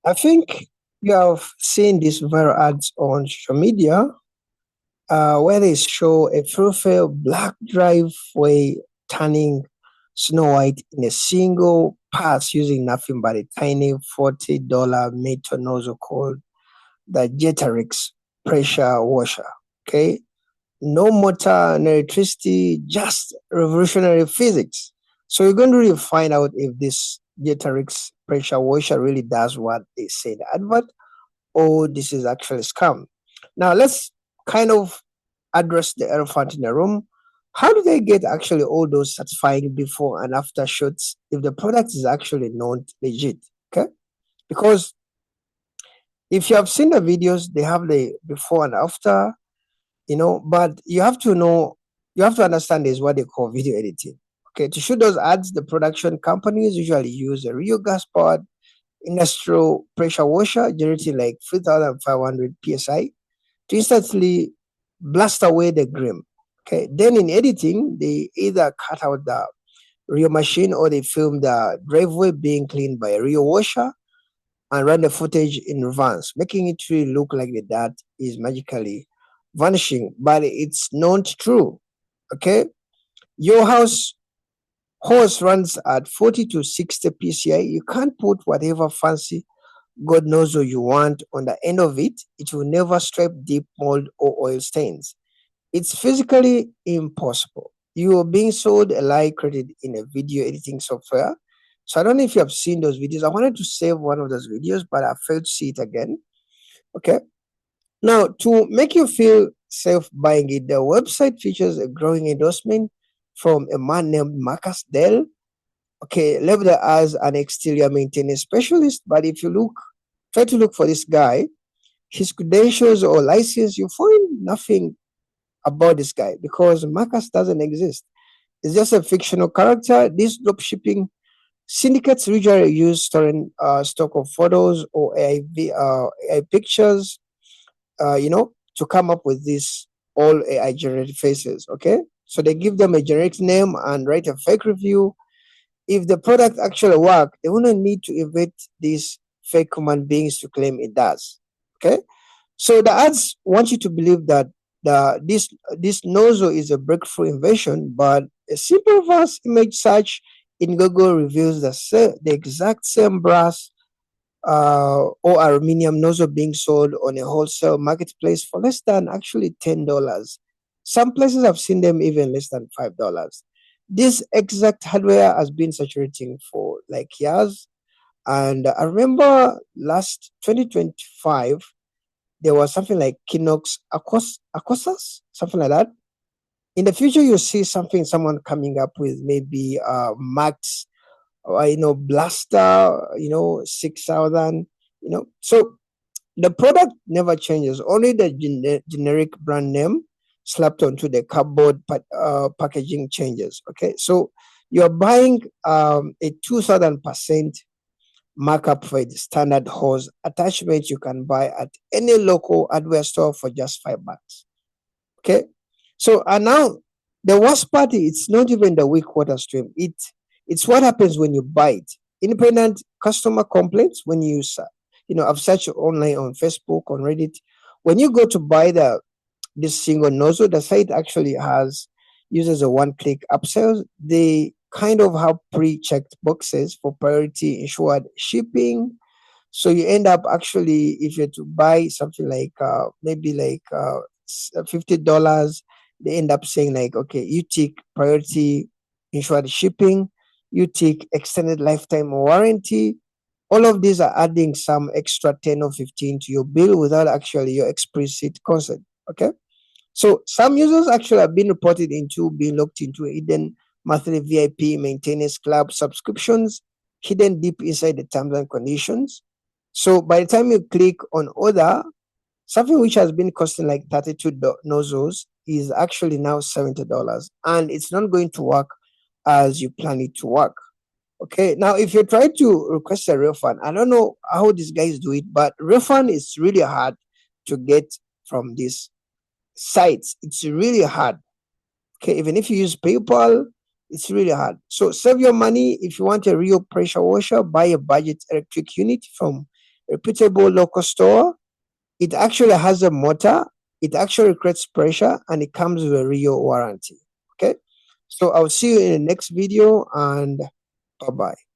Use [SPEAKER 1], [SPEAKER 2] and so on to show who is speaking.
[SPEAKER 1] I think you have seen these viral ads on social media where they show a profile black driveway turning Snow White in a single pass using nothing but a tiny $40 metal nozzle called the Jetterix pressure washer. Okay, no motor, no electricity, just revolutionary physics. So you're going to really find out if this Jetterix pressure washer really does what they say in the advert, or this is actually a scam. Now let's kind of address the elephant in the room. How do they get actually all those satisfying before and after shots if the product is actually not legit? Okay, because if you have seen the videos, they have the before and after, but you have to understand is what they call video editing. Okay, to shoot those ads, the production companies usually use a real gas powered industrial pressure washer generating like 3,500 psi to instantly blast away the grime. Okay, then in editing, they either cut out the real machine or they film the driveway being cleaned by a real washer and run the footage in reverse, making it really look like the dirt is magically vanishing, but it's not true. Okay, your house hose runs at 40 to 60 psi. You can't put whatever fancy God knows what you want on the end of it. It will never strip deep mold or oil stains. It's physically impossible. You are being sold a lie credit in a video editing software. So I don't know if you have seen those videos. I wanted to save one of those videos, but I failed to see it again. Okay. Now, to make you feel safe buying it, the website features a growing endorsement from a man named Marcus Dell. Okay, labeled as an exterior maintenance specialist. But if you try to look for this guy, his credentials or license, you find nothing about this guy because Marcus doesn't exist. It's just a fictional character. These dropshipping syndicates usually use storing stock of photos or AI pictures, to come up with these all AI generated faces. Okay, so they give them a generic name and write a fake review. If the product actually work, they wouldn't need to invent these fake human beings to claim it does. Okay, so the ads want you to believe that this nozzle is a breakthrough invention, but a simple reverse image search in Google reveals the exact same brass or aluminium nozzle being sold on a wholesale marketplace for less than actually $10. Some places I've seen them even less than $5. This exact hardware has been saturating for like years. And I remember last 2025, there was something like Kinox Aquaxus, something like that. In the future, you'll see someone coming up with maybe Max, Blaster, 6,000, So the product never changes, only the generic brand name slapped onto the cardboard packaging changes. Okay, so you're buying a 2,000% markup for the standard hose attachment you can buy at any local hardware store for just $5. Okay, so and now the worst part, it's not even the weak water stream. It's what happens when you buy it. Independent customer complaints when I've searched online on Facebook, on Reddit. When you go to buy this single nozzle, the site actually uses a one-click upsells. They kind of have pre-checked boxes for priority insured shipping. So you end up actually, if you're to buy something like maybe like $50, they end up saying like, okay, you take priority insured shipping, you take extended lifetime warranty. All of these are adding some extra 10 or 15 to your bill without actually your explicit consent. Okay. So some users actually have been reported into being locked into a hidden monthly VIP maintenance club subscriptions hidden deep inside the terms and conditions. So by the time you click on order, something which has been costing like 32 nozzles is actually now $70, and it's not going to work as you plan it to work. Okay, now if you try to request a refund, I don't know how these guys do it, but refund is really hard to get from these sites. It's really hard. Okay, even if you use PayPal, it's really hard. So save your money. If you want a real pressure washer, buy a budget electric unit from reputable local store. It actually has a motor. It actually creates pressure, and it comes with a real warranty. Okay, so I'll see you in the next video, and bye bye.